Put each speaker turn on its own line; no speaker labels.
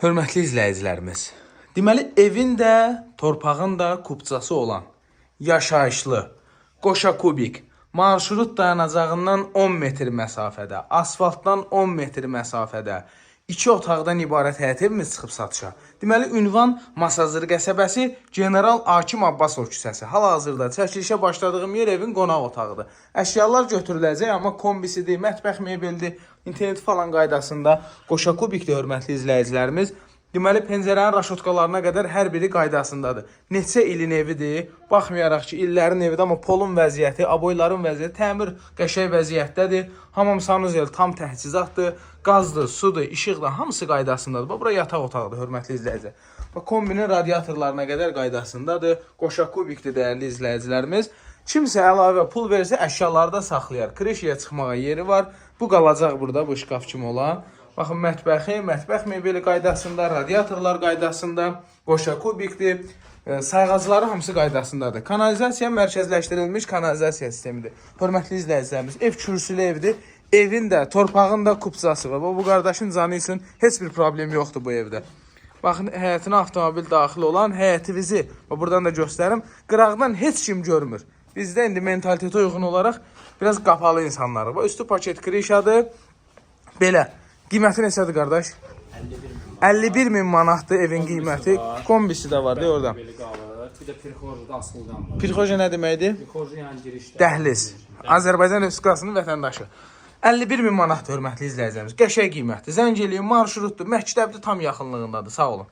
Hörmətli izləyicilərimiz, deməli evin də, torpağın da kubcası olan, yaşayışlı, qoşa kubik, marşrut dayanacağından 10 metr məsafədə, asfaltdan 10 metr məsafədə, 2 otaqdan ibarət həyət evimiz çıxıb satışa. Deməli, ünvan Masazır qəsəbəsi, General Akim Abbasov küçəsi. Hal-hazırda çəkilişə başladığım yer evin qonaq otağıdır. Əşyalar götürüləcək, amma kombisidir, mətbəx mebeldir, internet falan qaydasında qoşa kubikdir, hörmətli izləyicilərimiz. Deməli, pəncərənin raşotkalarına qədər hər biri qaydasındadır. Neçə ilin evidir, baxmayaraq ki, illərin evidir, amma polun vəziyyəti, aboyların vəziyyəti, təmir qəşəng vəziyyətdədir. Hamam sanuzel tam təchizatdır, qazdır, sudur, işıqdır, hamısı qaydasındadır. Bura yataq otağıdır, hörmətli izləyicilər. Kombinin radiatorlarına qədər qaydasındadır. Qoşa kubikdir, dəyərli izləyicilərimiz. Kimsə əlavə pul versə, əşyaları da saxlayar. Kreşiyə çıxmağa yeri var. Bu qalacaq burada, bu şkaf kimi olan. Baxın, mətbəx mebeli qaydasında, radiatorlar qaydasında, qoşa kubikdir, sayğacları hamısı qaydasındadır. Kanalizasiya mərkəzləşdirilmiş kanalizasiya sistemidir. Hörmətli izləyicilərimiz, ev kürsülü evdir. Evin də, torpağın da kubcası var. Bu qardaşın canı üçün heç bir problem yoxdur bu evdə. Baxın, həyətinə avtomobil daxil olan həyətimizi, buradan da göstərim, qıraqdan heç kim görmür. Bizdə indi mentalitetə uyğun olaraq biraz qapalı insanlarıq. Üstü paket krişadır. Belə. Qiyməti neçədir qardaş? 51 min manatdır evin qiyməti. Kombisi də var, orada.
Bir də pirxoja da asıldan.
Pirxoja nə deməkdir?
Pirxoja yəni girişdə.
Dəhliz. Azərbaycan Respublikasının vətəndaşı. 51 min manatdır, hörmətli izləyicilərimiz. Qəşəng qiymətdir. Zəng eləyin, marşrutdur, məktəbdir, tam yaxınlığındadır. Sağ olun.